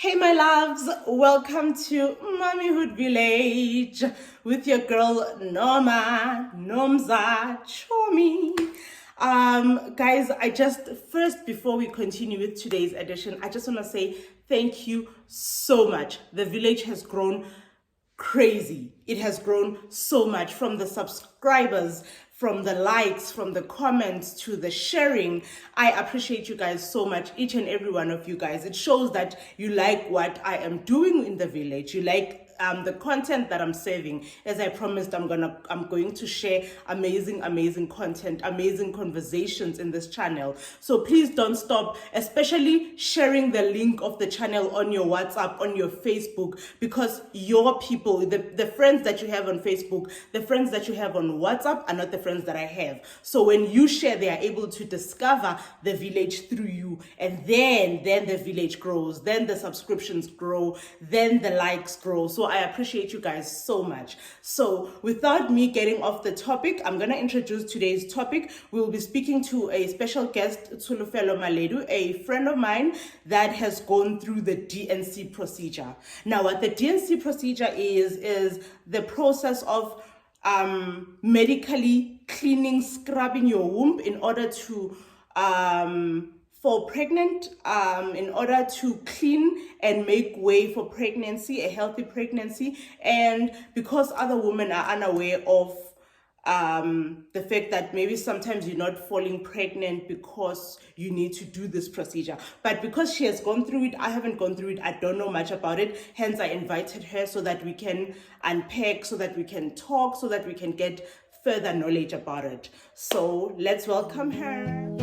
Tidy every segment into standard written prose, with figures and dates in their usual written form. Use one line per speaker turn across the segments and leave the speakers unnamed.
Hey my loves, welcome to Mommyhood Village with your girl Nomza Chomi. Guys, before we continue with today's edition, I just want to say thank you so much. The village has grown crazy. It has grown so much, from the subscribers, from the likes, from the comments, to the sharing. I appreciate you guys so much, each and every one of you guys. It shows that you like what I am doing in the village. You like the content that I'm serving. As I promised, I'm going to share amazing content, amazing conversations in this channel. So please don't stop, especially sharing the link of the channel on your WhatsApp, on your Facebook, because your people, the friends that you have on Facebook, the friends that you have on WhatsApp are not the friends that I have. So when you share, they are able to discover the village through you, and then the village grows, then the subscriptions grow, then the likes grow. So I appreciate you guys so much. So without me getting off the topic, I'm going to introduce today's topic. We will be speaking to a special guest, Tsulufelo Maledu, a friend of mine that has gone through the DNC procedure. Now, what the DNC procedure is the process of medically cleaning, scrubbing your womb in order to for pregnant, in order to clean and make way for pregnancy, a healthy pregnancy. And because other women are unaware of the fact that maybe sometimes you're not falling pregnant because you need to do this procedure. But because she has gone through it, I haven't gone through it, I don't know much about it. Hence, I invited her so that we can unpack, so that we can talk, so that we can get further knowledge about it. So let's welcome her.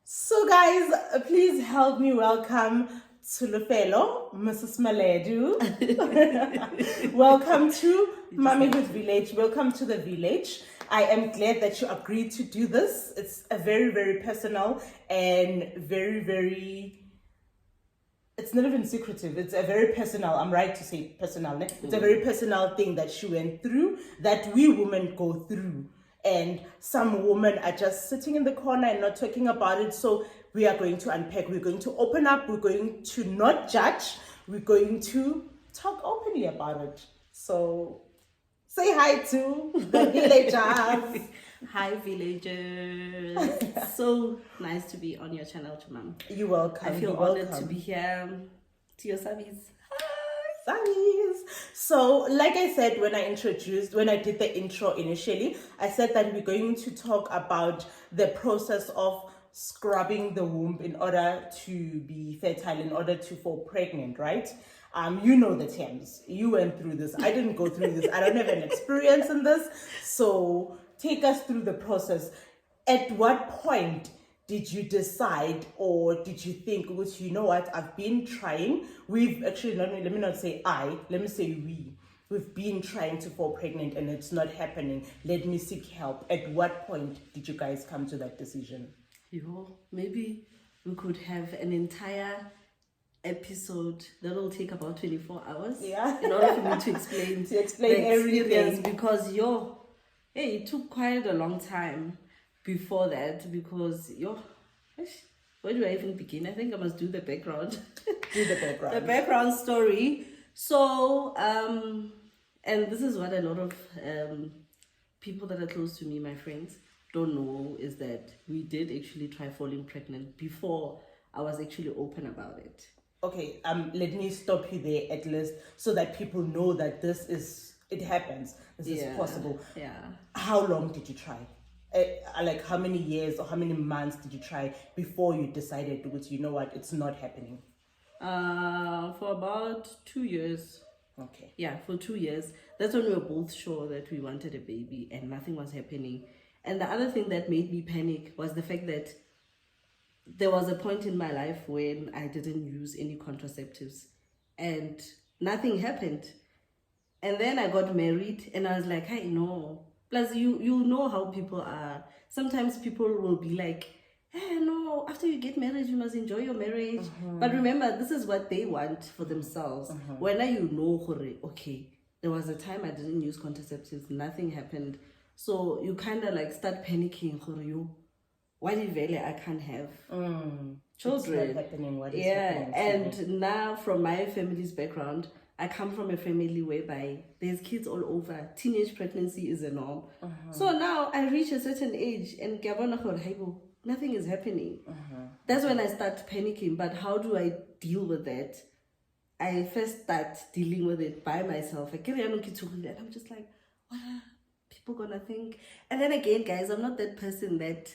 So guys, please help me welcome Tsulufelo, Mrs. Maledu. Welcome to Mommyhood Village. Welcome to the village. I am glad that you agreed to do this. It's a very personal and very, it's not even secretive. It's a very personal, I'm right to say personal. It's a very personal thing that she went through, that we women go through. And some women are just sitting in the corner and not talking about it. So we are going to unpack. We're going to open up. We're going to not judge. We're going to talk openly about it. So say hi to the villagers.
Hi villagers. So nice to be on your channel, Mom.
You're welcome.
I feel honored to be here. To your Sabis.
So, like I said, when I did the intro initially, I said that we're going to talk about the process of scrubbing the womb in order to be fertile, in order to fall pregnant, right? You know the terms. You went through this. I didn't go through this. I don't have an experience in this. So, take us through the process. At what point did you decide, or did you think, which, you know what, I've been trying, we've actually, let me not say I, let me say we've been trying to fall pregnant and it's not happening, let me seek help. At what point did you guys come to that decision?
Maybe we could have an entire episode that will take about 24 hours.
Yeah.
In order for me to explain
everything.
Because it took quite a long time before that, because where do I even begin? I think I must do the background. The background story. So and this is what a lot of people that are close to me, my friends, don't know, is that we did actually try falling pregnant before I was actually open about it.
Okay, let me stop you there at least, so that people know that it happens. This is possible.
Yeah.
How long did you try? Like how many years or how many months did you try before you decided, which, you know what, it's not happening?
For about 2 years.
Okay.
Yeah, for 2 years. That's when we were both sure that we wanted a baby and nothing was happening. And the other thing that made me panic was the fact that there was a point in my life when I didn't use any contraceptives and nothing happened. And then I got married and I was like, I know. Plus, you know how people are. Sometimes people will be like, no, after you get married, you must enjoy your marriage. But remember, this is what they want for themselves. When you know, okay, there was a time I didn't use contraceptives, nothing happened. So you kind of like start panicking for you. What if really I can't have children?
It's not happening. What is
Yeah,
happening to me?
and now from my family's background, I come from a family whereby there's kids all over. Teenage pregnancy is a norm. So now I reach a certain age and nothing is happening. That's when I start panicking. But how do I deal with that? I first start dealing with it by myself. And I'm just like, what are people gonna think? And then again, guys, I'm not that person that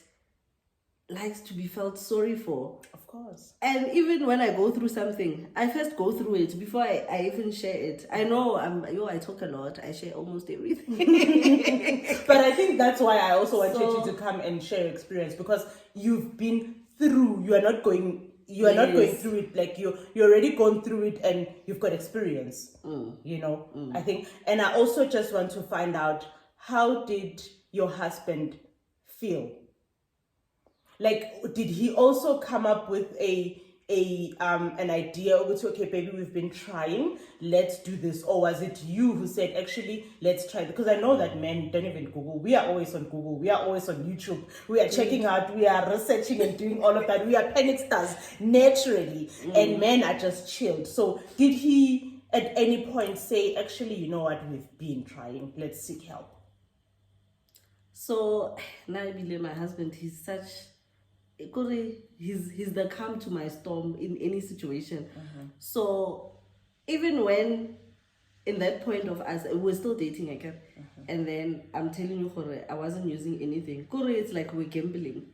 likes to be felt sorry for.
Of course.
And even when I go through something, I first go through it before I even share it. I know I talk a lot. I share almost everything.
But I think that's why I also wanted you to come and share your experience, because you've been through. You are not going through it, like you already gone through it and you've got experience. I think. And I also just want to find out, how did your husband feel? Like, did he also come up with an idea of, okay, baby, we've been trying, let's do this? Or was it you who said, actually, let's try? Because I know that men don't even Google. We are always on Google. We are always on YouTube. We are checking out. We are researching and doing all of that. We are panic stars naturally. And men are just chilled. So did he at any point say, actually, you know what, we've been trying, let's seek help?
So now my husband, he's the calm to my storm in any situation. So even when in that point of us, we're still dating again, and then I'm telling you, I wasn't using anything. It's like we're gambling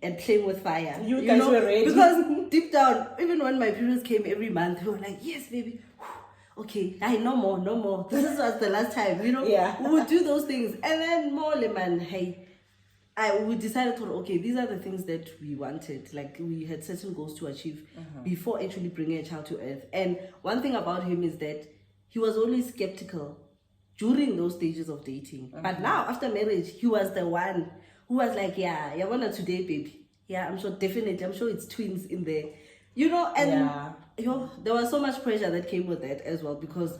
and playing with fire.
You guys were ready.
Because deep down, even when my periods came every month, we were like, yes, baby. Okay, no more. This was the last time,
Yeah.
we would do those things. And then more man, hey, we decided okay, these are the things that we wanted. Like, we had certain goals to achieve before actually bringing a child to earth. And one thing about him is that he was always skeptical during those stages of dating. But now, after marriage, he was the one who was like, yeah, you want today, baby. Yeah, I'm sure it's twins in there. And there was so much pressure that came with that as well, because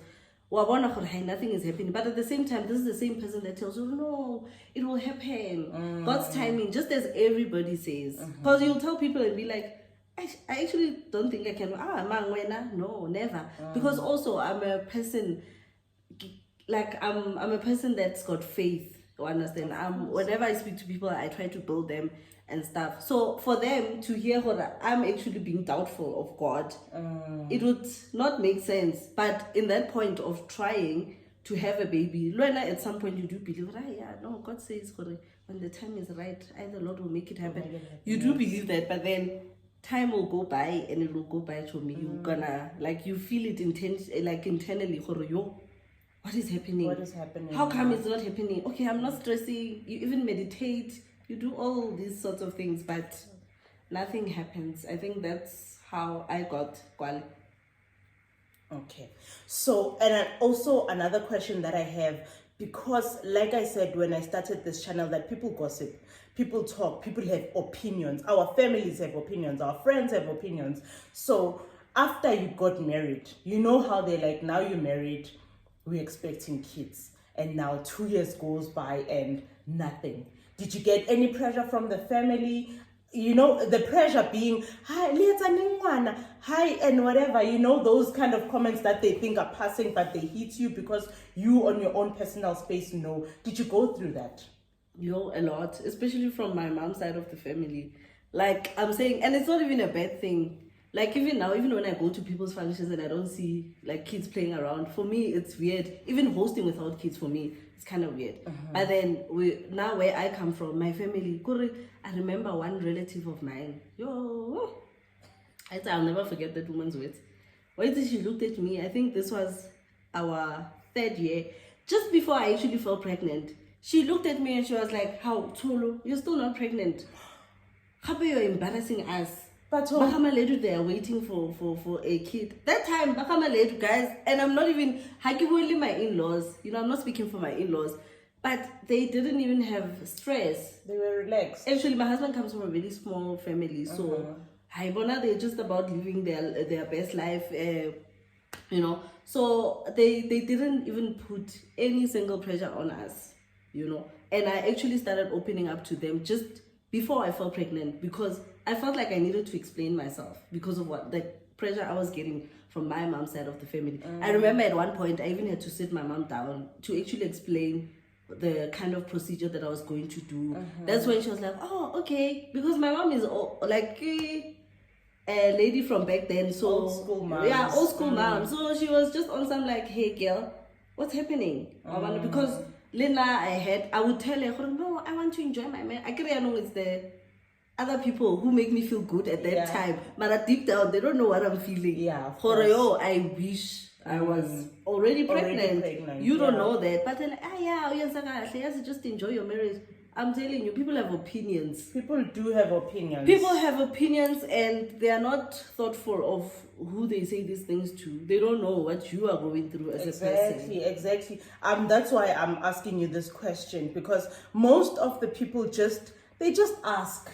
nothing is happening. But at the same time, this is the same person that tells you, no, it will happen. God's timing, just as everybody says. Because you'll tell people and be like, I actually don't think I can. No, never. Because also I'm a person, I'm a person that's got faith. You understand? Whenever I speak to people, I try to build them and stuff. So for them to hear what I'm actually being doubtful of God, it would not make sense. But in that point of trying to have a baby, at some point you do believe, God says when the time is right, the Lord will make it happen. You do believe that, but then time will go by and it will go by to me. You're gonna, you feel it internally, what is happening?
What is happening?
How come it's not happening? Okay, I'm not stressing. You even meditate. You do all these sorts of things, but nothing happens. I think that's how I got Kwali.
Okay. So, and also another question that I have, because like I said, when I started this channel, that people gossip, people talk, people have opinions. Our families have opinions. Our friends have opinions. So after you got married, you know how they're like, now you're married, we're expecting kids. And now 2 years goes by and nothing. Did you get any pressure from the family? The pressure being, hi, and whatever, those kind of comments that they think are passing, but they hit you because you on your own personal space know. Did you go through that?
A lot, especially from my mom's side of the family. Like I'm saying, and it's not even a bad thing. Like even now, even when I go to people's functions and I don't see kids playing around, for me it's weird. Even hosting without kids, for me it's kind of weird. But then now where I come from, my family, I remember one relative of mine. I'll never forget that woman's words. Why did she looked at me? I think this was our 3rd year, just before I actually fell pregnant. She looked at me and she was like, "How, Tolo? You're still not pregnant? How you're embarrassing us." But they are waiting for a kid. That time, guys, and I'm not even my in-laws. I'm not speaking for my in-laws, but they didn't even have stress.
They were relaxed.
Actually, my husband comes from a very small family, so they're just about living their best life. So they didn't even put any single pressure on us. you know. And I actually started opening up to them just before I fell pregnant, because I felt like I needed to explain myself because of what the pressure I was getting from my mom's side of the family. I remember at one point I even had to sit my mom down to actually explain the kind of procedure that I was going to do. That's when she was like, oh, okay, because my mom is like a lady from back then, so
old school mom.
Yeah, old school mom. So she was just on some like, hey girl, what's happening? Because Lena, I would tell her, no, I want to enjoy my man. I can't know it's the other people who make me feel good at that time. But deep down, they don't know what I'm feeling.
Yeah.
I wish I was already pregnant. You don't know that. But they're like, yes, just enjoy your marriage. I'm telling you, people have opinions.
People do have opinions.
People have opinions, and they are not thoughtful of who they say these things to. They don't know what you are going through as a person.
Exactly. That's why I'm asking you this question, because most of the people just ask.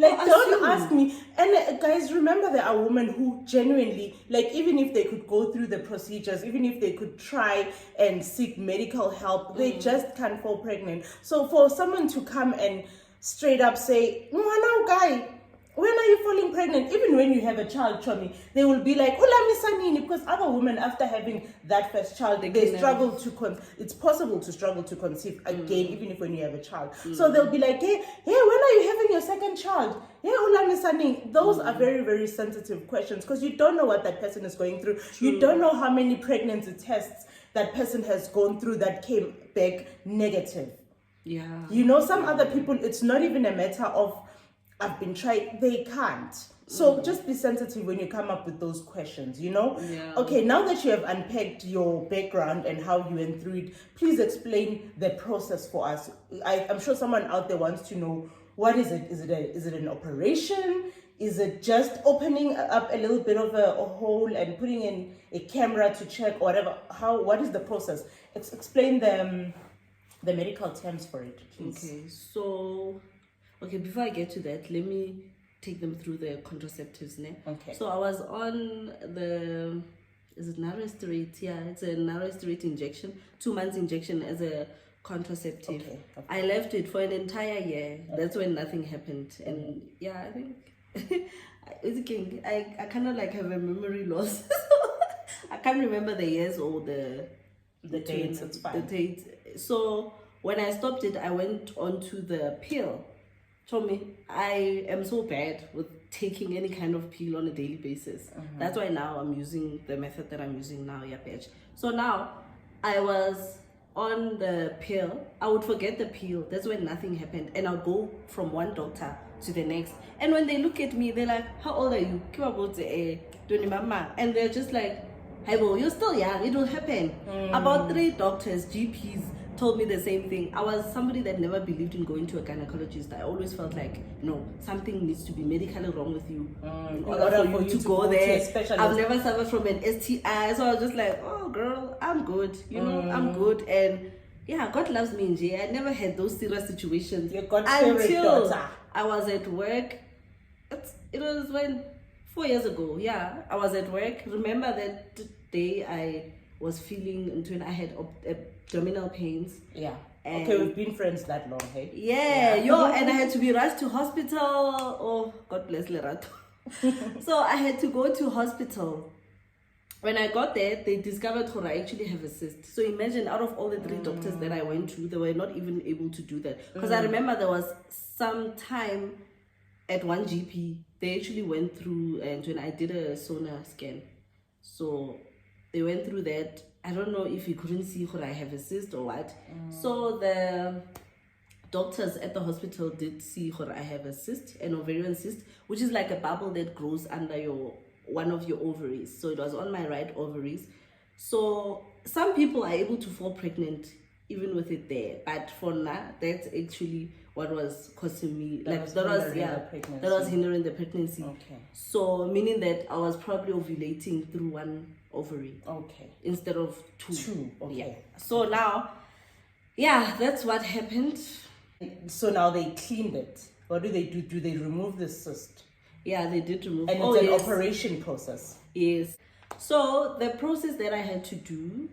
Like, don't ask me. And guys, remember, there are women who genuinely, like, even if they could go through the procedures, even if they could try and seek medical help, they just can't fall pregnant. So for someone to come and straight up say, no, guy, when are you falling pregnant? Even when you have a child, Chomi, they will be like, because other women, after having that first child, they struggle to it's possible to struggle to conceive again, even if when you have a child. So they'll be like, hey, when are you having your second child? Those are very, very sensitive questions, because you don't know what that person is going through. You don't know how many pregnancy tests that person has gone through that came back negative.
Yeah.
You know, some other people, it's not even a matter of, I've been tried, they can't. So just be sensitive when you come up with those questions, you know?
Yeah.
Okay, now that you have unpacked your background and how you went through it, please explain the process for us. I'm sure someone out there wants to know, what is it? Is it an operation? Is it just opening up a little bit of a hole and putting in a camera to check or whatever? What is the process? Explain the medical terms for it, please.
Okay, so before I get to that, let me take them through the contraceptives now.
Okay.
So I was on is it Narestorate? Yeah, it's a Narestorate injection, 2 months injection as a contraceptive.
Okay.
I left it for an entire year. That's when nothing happened. And yeah, I think I kind of like have a memory loss. I can't remember the years or the
dates. It's fine.
The dates. So when I stopped it, I went onto the pill. Told me I am so bad with taking any kind of pill on a daily basis. That's why now I'm using the method that I'm using now, yeah, bitch. So now I was on the pill. I would forget the pill. That's when nothing happened, and I'll go from one doctor to the next. And when they look at me, they're like, "How old are you?" And they're just like, "Hey, bro, you're still young. It will happen." About 3 doctors, GPs, told me the same thing. I was somebody that never believed in going to a gynecologist. I always felt like, no, something needs to be medically wrong with you in order for you to go there. I've never suffered from an STI, so I was just like, oh girl, I'm good. You know, I'm good. And yeah, God loves me in jail. I never had those serious situations until I was at work. It was 4 years ago. Yeah, I was at work. Remember that day I was feeling when I had abdominal pains.
Yeah. Okay, we've been friends that long, hey?
Yeah. And I had to be rushed to hospital. Oh, God bless Lerato. So I had to go to hospital. When I got there, they discovered that I actually have a cyst. So imagine, out of all the 3 doctors that I went to, they were not even able to do that. Because I remember there was some time at one GP, they actually went through, and when I did a sonar scan, so they went through that. I don't know if he couldn't see whether I have a cyst or what. So the doctors at the hospital did see whether I have a cyst, an ovarian cyst, which is like a bubble that grows under one of your ovaries. So it was on my right ovaries. So some people are able to fall pregnant even with it there, but for now, that's actually what was causing me, that was hindering the pregnancy.
Okay.
So meaning that I was probably ovulating through one ovary.
Okay.
Instead of 2.
2. Okay.
Yeah. So now, yeah, that's what happened.
So now they cleaned it. What do they do? Do they remove the cyst?
Yeah, they did remove.
And it's an operation process.
Yes. So the process that I had to do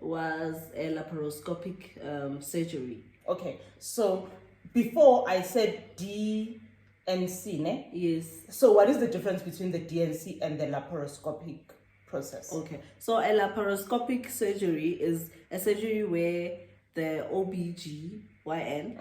was a laparoscopic surgery.
Okay, so before I said D and C, ne?
Yes.
So what is the difference between the DNC and the laparoscopic process?
Okay, so a laparoscopic surgery is a surgery where the OBGYN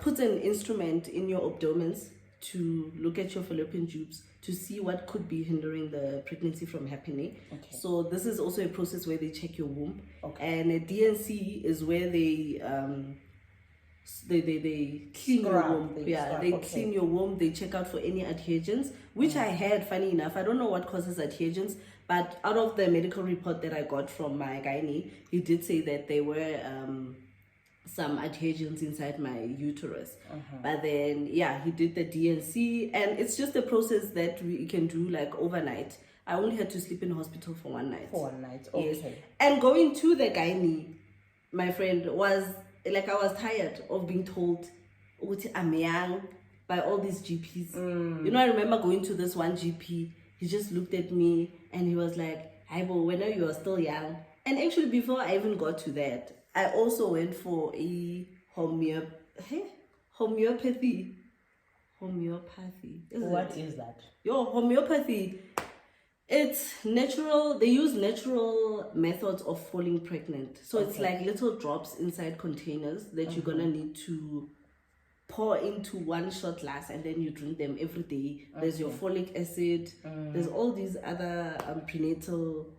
puts an instrument in your abdomens to look at your fallopian tubes to see what could be hindering the pregnancy from happening.
Okay.
So this is also a process where they check your womb.
Okay.
And a DNC is where they clean your womb. They clean your womb. They check out for any adhesions, which I had, funny enough. I don't know what causes adhesions, but out of the medical report that I got from my gynae, he did say that there were some adhesions inside my uterus. But then, yeah, he did the DNC, and it's just a process that we can do like overnight. I only had to sleep in hospital for 1 night.
For 1 night, okay.
Yes. And going to the gynae, my friend, was like, I was tired of being told I'm young by all these GPs. You know, I remember going to this one GP. He just looked at me and he was like, "Hi, bo, when you are still young." And actually, before I even got to that, I also went for a homeopathy.
What is that?
Homeopathy. It's natural. They use natural methods of falling pregnant. So it's like little drops inside containers that you're gonna need to pour into one shot glass, and then you drink them every day. There's your folic acid. There's all these other prenatal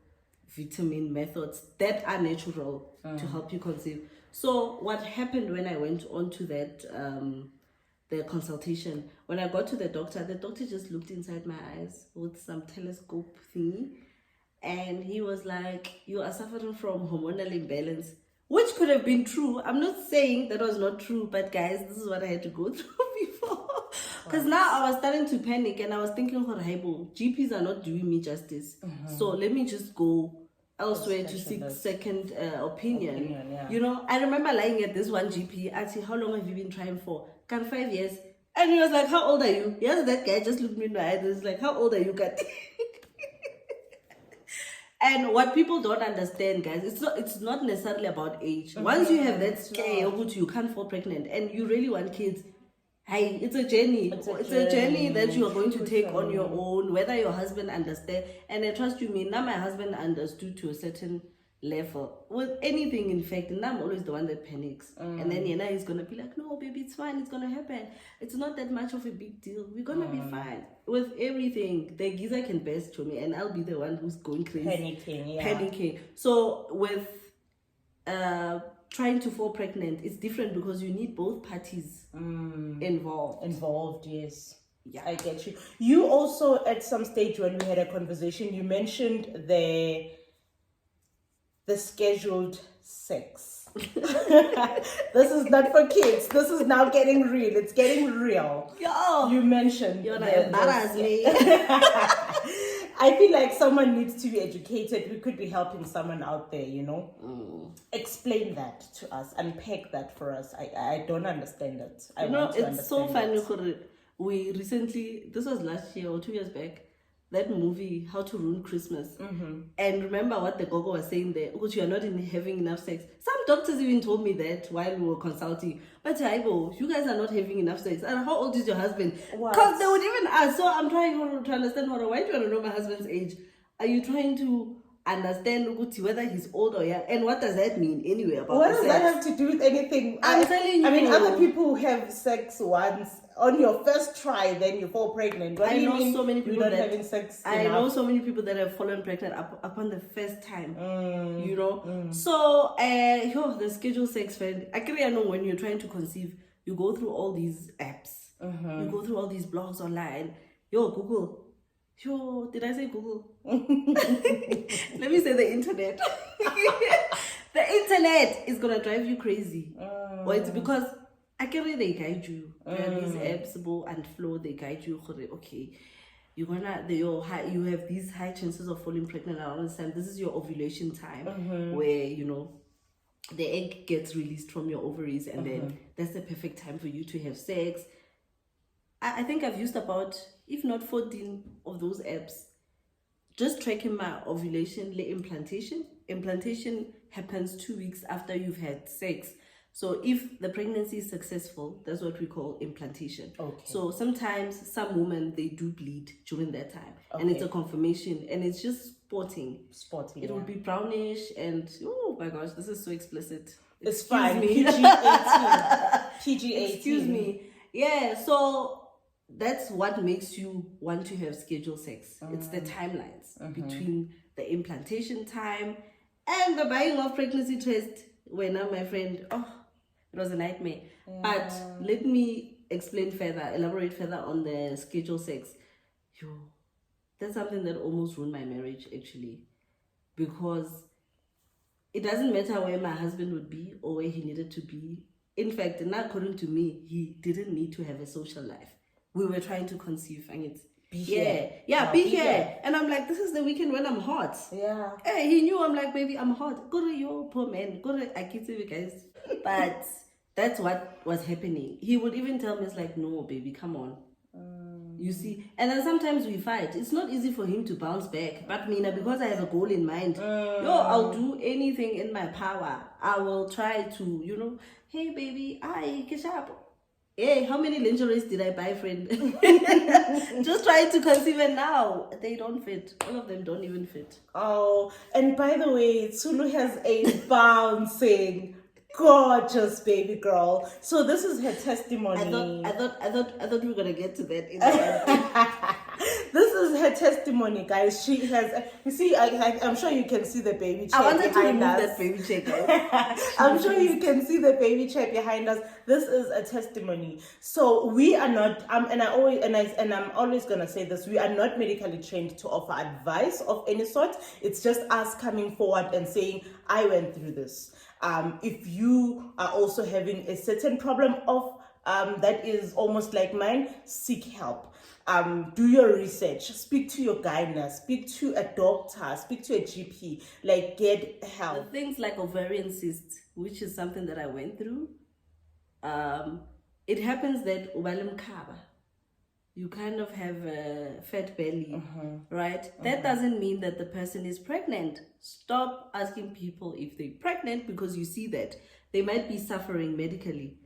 vitamin methods that are natural to help you conceive. So what happened when I went on to that the consultation, when I got to the doctor just looked inside my eyes with some telescope thingy, and he was like, "You are suffering from hormonal imbalance," which could have been true. I'm not saying that was not true, but guys, this is what I had to go through before. Because now I was starting to panic, and I was thinking, GPs are not doing me justice. So let me just go elsewhere to seek second opinion.
Yeah.
You know, I remember lying at this one GP. I said, "How long have you been trying for?" "Can 5 years." And he was like, "How old are you?" Yes, that guy just looked me in the eye. He was like, "How old are you, Kat?" And what people don't understand, guys, it's not necessarily about age. Once you have that scare, you can't fall pregnant, and you really want kids, hey, it's a journey. It's a journey that you are going to take on your own, whether your husband understands. And I trust you, me, now my husband understood to a certain level. With anything, in fact, and I'm always the one that panics. And then he's going to be like, "No, baby, it's fine. It's going to happen. It's not that much of a big deal. We're going to be fine." With everything, the geezer can best to me, and I'll be the one who's going crazy. Panicking. So with trying to fall pregnant, it's different because you need both parties involved.
Yes.
Yeah,
I get you. You also, at some stage when we had a conversation, you mentioned the scheduled sex. This is not for kids. This is now getting real. It's getting real.
Yo,
you mentioned
you're not embarrassed me.
I feel like someone needs to be educated. We could be helping someone out there, you know. Explain that to us. Unpack that for us. I don't understand it.
It's so funny. We recently, this was last year or 2 years back, that movie, How to Ruin Christmas. And remember what the gogo was saying there, because you are not having enough sex. Some doctors even told me that while we were consulting. But Aibo, you guys are not having enough sex. And how old is your husband? Because they would even ask. So I'm trying to understand, why do you want to know my husband's age? Are you trying to understand whether he's old or young? And what does that mean anyway? About
what does that have to do with anything?
I'm telling you.
I mean, other people have sex once on your first try, then you fall pregnant. What do you mean?
So many people
you're not having sex enough?
I know so many people that have fallen pregnant upon the first time. You know. So the scheduled sex, friend. I know when you're trying to conceive, you go through all these apps. You go through all these blogs online. Google. Did I say Google? Let me say the internet. The internet is gonna drive you crazy. Well, it's because they guide you. There are these apps, and flow, they guide you. Okay, you have these high chances of falling pregnant around this time. This is your ovulation time, where the egg gets released from your ovaries, and then that's the perfect time for you to have sex. I think I've used about, if not 14 of those apps, just tracking my ovulation, implantation. implantation happens 2 weeks after you've had sex. So if the pregnancy is successful, that's what we call implantation.
Okay.
So sometimes some women, they do bleed during that time. And it's a confirmation, and it's just spotting. It will be brownish, and oh my gosh, this is so explicit.
It's fine. PG-18. PG-18.
Excuse me. Yeah, so that's what makes you want to have scheduled sex. It's the timelines between the implantation time and the buying of pregnancy test. When my friend, it was a nightmare. Yeah. But let me elaborate further on the scheduled sex. That's something that almost ruined my marriage, actually, because it doesn't matter where my husband would be or where he needed to be. In fact, not according to me, he didn't need to have a social life. We were trying to conceive, and it's be here. Be here. And I'm like, this is the weekend when I'm hot.
Yeah.
Hey, he knew. I'm like, baby, I'm hot. Go to your poor man. Go to Akitsu, guys. But that's what was happening. He would even tell me, it's like, no, baby, come on. You see, and then sometimes we fight. It's not easy for him to bounce back, but Mina, because I have a goal in mind, I'll do anything in my power. I will try to, hey baby, catch up. Hey, how many lingeries did I buy, friend? Just trying to conceive, and now they don't fit. All of them don't even fit.
Oh, and by the way, Tsulu has a bouncing, gorgeous baby girl. So this is her testimony.
I thought we were gonna get to that in the end.
This is her testimony, guys. She has, you see, I'm sure you can see the baby chair.
I wanted to remove
us.
that baby chair, guys.
I'm sure you can see the baby chair behind us. This is a testimony. So we are not, and I'm always gonna say this: we are not medically trained to offer advice of any sort. It's just us coming forward and saying, "I went through this." If you are also having a certain problem of that is almost like mine, seek help. Do your research, speak to your gynae, speak to a doctor, speak to a GP, like get help.
Things like ovarian cysts, which is something that I went through, it happens that ubalem kaba, you kind of have a fat belly, right? That doesn't mean that the person is pregnant. Stop asking people if they're pregnant because you see that they might be suffering medically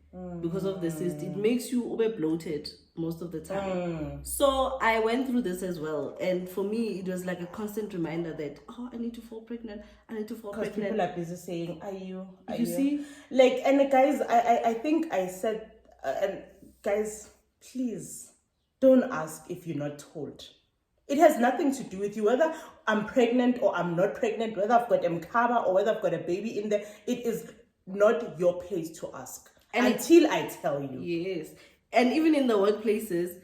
because of the cyst. It makes you bloated most of the time. So I went through this as well, and for me it was like a constant reminder that I need to fall pregnant. I need to fall pregnant.
Because people are busy saying, "Are you?"
You see,
like, and guys, I think I said, and guys, please don't ask if you're not told. It has nothing to do with you, whether I'm pregnant or I'm not pregnant, whether I've got mkaba or whether I've got a baby in there. It is not your place to ask until I tell you.
Yes. And even in the workplaces,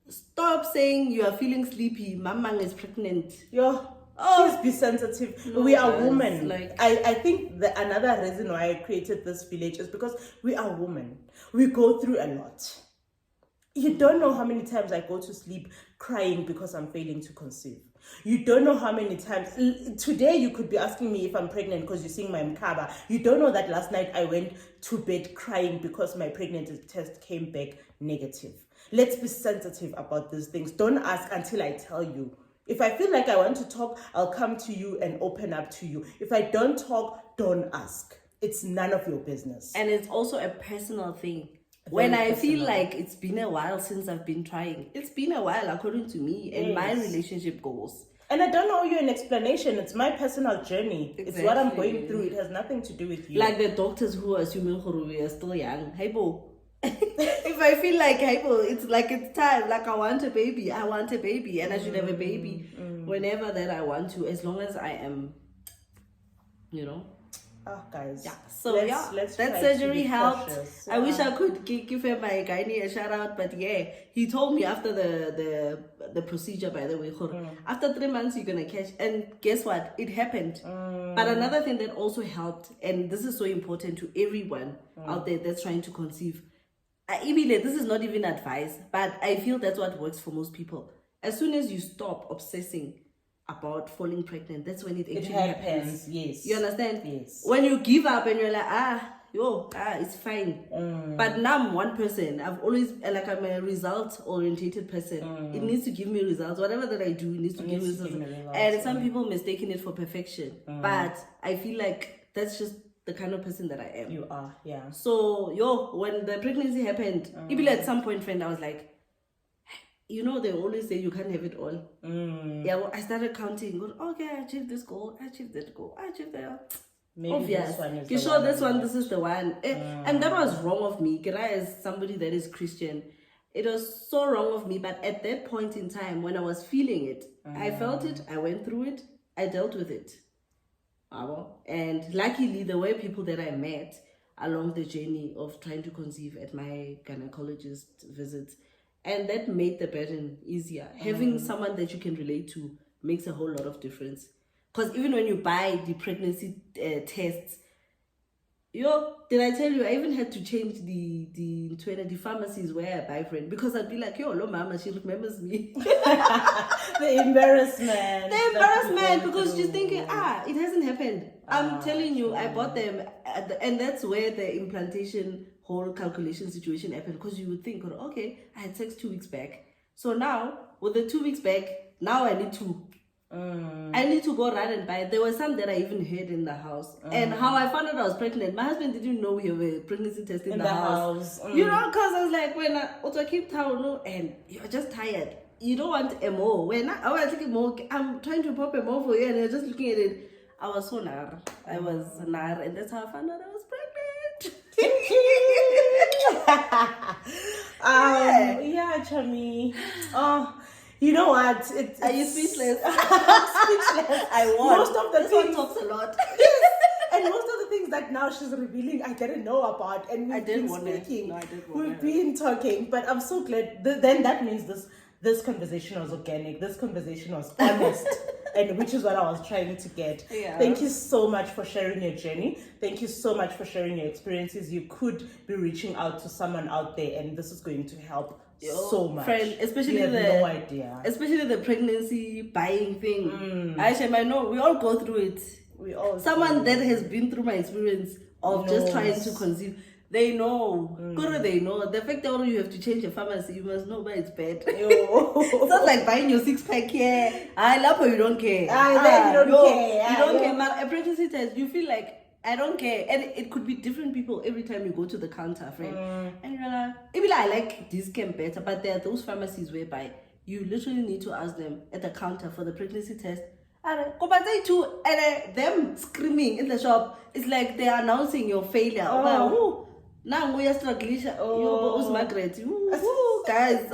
stop saying you are feeling sleepy. Mamang is pregnant.
Please be sensitive. No, we are women. I think another reason why I created this village is because we are women. We go through a lot. You don't know how many times I go to sleep crying because I'm failing to conceive. You don't know how many times. Today you could be asking me if I'm pregnant because you're seeing my mkaba. You don't know that last night I went to bed crying because my pregnancy test came back negative. Let's be sensitive about these things. Don't ask until I tell you. If I feel like I want to talk, I'll come to you and open up to you. If I don't talk, don't ask. It's none of your business.
And it's also a personal thing. When I feel like it's been a while since I've been trying, it's been a while according to me and my relationship goals.
And I don't owe you an explanation. It's my personal journey. Exactly. It's what I'm going through. It has nothing to do with you.
Like the doctors who are assuming we are still young. Hey, bo. If I feel like, hey, bo, it's like it's time. Like I want a baby. And I should have a baby whenever that I want to, as long as I am,
guys.
Yeah. So let's that surgery helped. I wish I could give her my gynae a shout out, but he told me after the procedure, by the way, after 3 months you're gonna catch, and guess what? It happened. But another thing that also helped, and this is so important to everyone out there that's trying to conceive. This is not even advice, but I feel that's what works for most people. As soon as you stop obsessing about falling pregnant, that's when it actually happens.
Yes.
You understand?
Yes.
When you give up and you're like, it's fine. But now I'm one person. I've always, like, I'm a result-orientated person. It needs to give me results. Whatever that I do, it needs to give me results. And some people mistaken it for perfection. But I feel like that's just the kind of person that I am.
You are, yeah.
So, when the pregnancy happened, even at some point, friend, I was like, they always say you can't have it all. Yeah, I started counting. Okay, I achieved this goal. I achieved that goal. I achieved that.
Maybe
obvious.
This one is
you
the
sure
one
this is the one. And that was wrong of me. As somebody that is Christian, it was so wrong of me. But at that point in time, when I was feeling it, I felt it. I went through it. I dealt with it. And luckily, there were people that I met along the journey of trying to conceive at my gynecologist visits. And that made the burden easier. Having someone that you can relate to makes a whole lot of difference. Because even when you buy the pregnancy tests, did I tell you, I even had to change the pharmacies where I buy friend, because I'd be like, hello mama, she remembers me.
The embarrassment.
The embarrassment, because she's thinking, it hasn't happened. I'm telling you, I bought them. And that's where the implantation whole calculation situation happened, because you would think, okay, I had sex 2 weeks back. So now, with the 2 weeks back, now I need to go run and buy it. There were some that I even had in the house. And how I found out I was pregnant, my husband didn't know we have a pregnancy test in the house. Because I was like, when I keep town, and you're just tired. You don't want a more. When I take a more, I'm trying to pop a more for you, and you're just looking at it. I was so nar. I was nar, and that's how I found out I was pregnant.
Yeah, Chami. Oh, you know what?
Are you speechless?
I'm speechless.
I won.
Most of the
this
things
one talks a lot.
Yes. And most of the things that now she's revealing, I didn't know about, and we've been speaking.
No, I did
we've been talking, but I'm so glad. Then that means this conversation was organic. This conversation was honest. And which is what I was trying to get.
Yeah.
Thank you so much for sharing your journey. Thank you so much for sharing your experiences. You could be reaching out to someone out there, and this is going to help so much.
Friend, especially
you have no idea.
Especially the pregnancy buying thing. I know we all go through it.
We all.
Someone that has been through my experience of just trying to conceive. They know. They know. The fact that you have to change your pharmacy, you must know why it's bad. It's not like buying your 6-pack here. I love her, you don't care.
You don't care.
You don't care. But a pregnancy test, you feel like, I don't care. And it could be different people every time you go to the counter, friend. And you're like, maybe I like this camp better. But there are those pharmacies whereby you literally need to ask them at the counter for the pregnancy test. And them screaming in the shop, it's like they are announcing your failure. Now we are struggling. Margaret. Guys.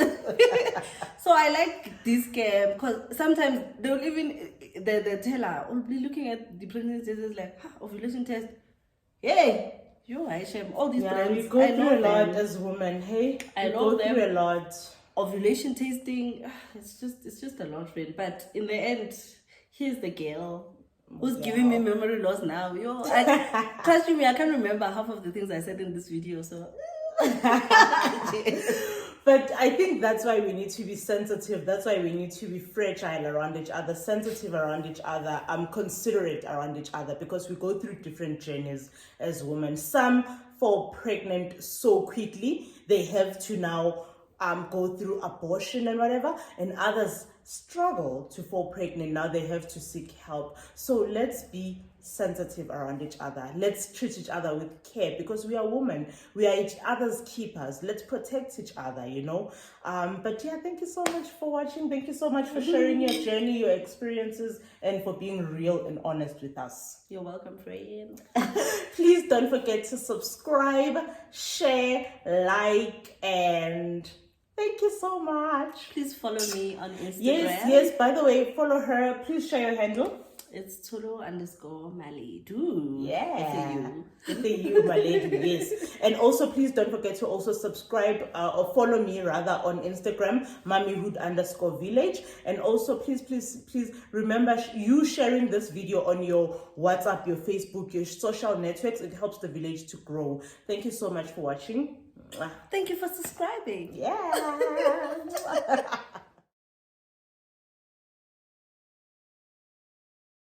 So I like this camp, because sometimes they'll even the teller will be looking at the pregnancy test like ovulation test. Hey, Hashem, all these brands.
We go through a lot as women. Hey,
I know them.
Through a lot.
Ovulation testing, it's just a lot, friend. But in the end, here's the girl who's giving me memory loss now. Trust me, I can't remember half of the things I said in this video, so.
But I think that's why we need to be sensitive. That's why we need to be fragile around each other, sensitive around each other, considerate around each other, because we go through different journeys as women. Some fall pregnant so quickly, they have to now go through abortion and whatever, and others struggle to fall pregnant. Now they have to seek help. So let's be sensitive around each other. Let's treat each other with care, because we are women. We are each other's keepers. Let's protect each other, But yeah, thank you so much for watching. Thank you so much for sharing your journey, your experiences, and for being real and honest with us.
You're welcome, friend.
Please don't forget to subscribe, share, like, and thank you so much.
Please follow me on Instagram.
Yes. By the way, follow her. Please share your handle.
It's Tulu_Maledu.
Yeah. It's a you, my lady. Yes. And also, please don't forget to also subscribe or follow me rather on Instagram, mommyhood_village. And also, please remember you sharing this video on your WhatsApp, your Facebook, your social networks. It helps the village to grow. Thank you so much for watching.
Thank you for subscribing.
Yeah.